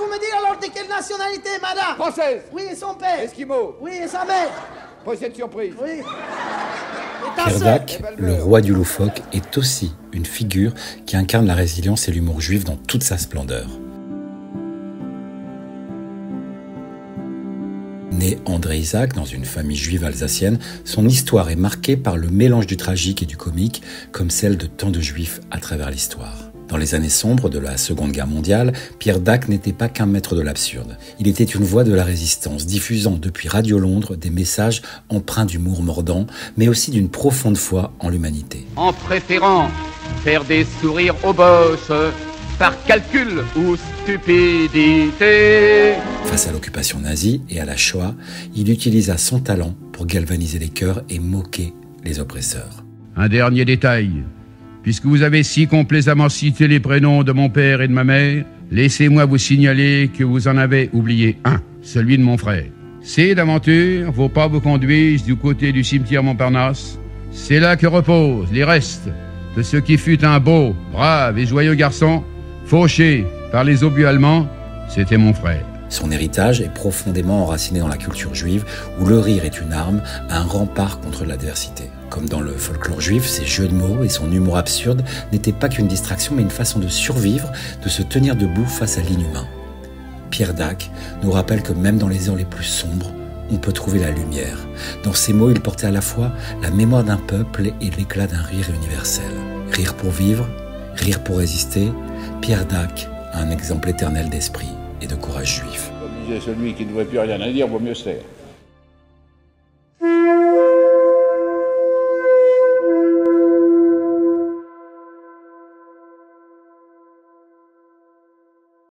Pouvez-vous me dire alors de quelle nationalité, madame? Française. Oui, et son père? Esquimau. Oui, et sa mère? Pochette surprise. Oui. Et ta Pierre sœur? Dac, le roi du loufoque, est aussi une figure qui incarne la résilience et l'humour juif dans toute sa splendeur. Né André Isaac dans une famille juive alsacienne, son histoire est marquée par le mélange du tragique et du comique, comme celle de tant de juifs à travers l'histoire. Dans les années sombres de la Seconde Guerre mondiale, Pierre Dac n'était pas qu'un maître de l'absurde. Il était une voix de la résistance, diffusant depuis Radio Londres des messages empreints d'humour mordant, mais aussi d'une profonde foi en l'humanité. En préférant faire des sourires aux bosses, par calcul ou stupidité. Face à l'occupation nazie et à la Shoah, il utilisa son talent pour galvaniser les cœurs et moquer les oppresseurs. Un dernier détail. Puisque vous avez si complaisamment cité les prénoms de mon père et de ma mère, laissez-moi vous signaler que vous en avez oublié un, celui de mon frère. Ces d'aventures, vos pas vous conduisent du côté du cimetière Montparnasse. C'est là que reposent les restes de ce qui fut un beau, brave et joyeux garçon, fauché par les obus allemands. C'était mon frère. Son héritage est profondément enraciné dans la culture juive, où le rire est une arme, un rempart contre l'adversité. Comme dans le folklore juif, ses jeux de mots et son humour absurde n'étaient pas qu'une distraction, mais une façon de survivre, de se tenir debout face à l'inhumain. Pierre Dac nous rappelle que même dans les heures les plus sombres, on peut trouver la lumière. Dans ses mots, il portait à la fois la mémoire d'un peuple et l'éclat d'un rire universel. Rire pour vivre, rire pour résister, Pierre Dac a un exemple éternel d'esprit et de courage juif. Comme disait celui qui ne devrait plus rien à dire, vaut mieux se taire.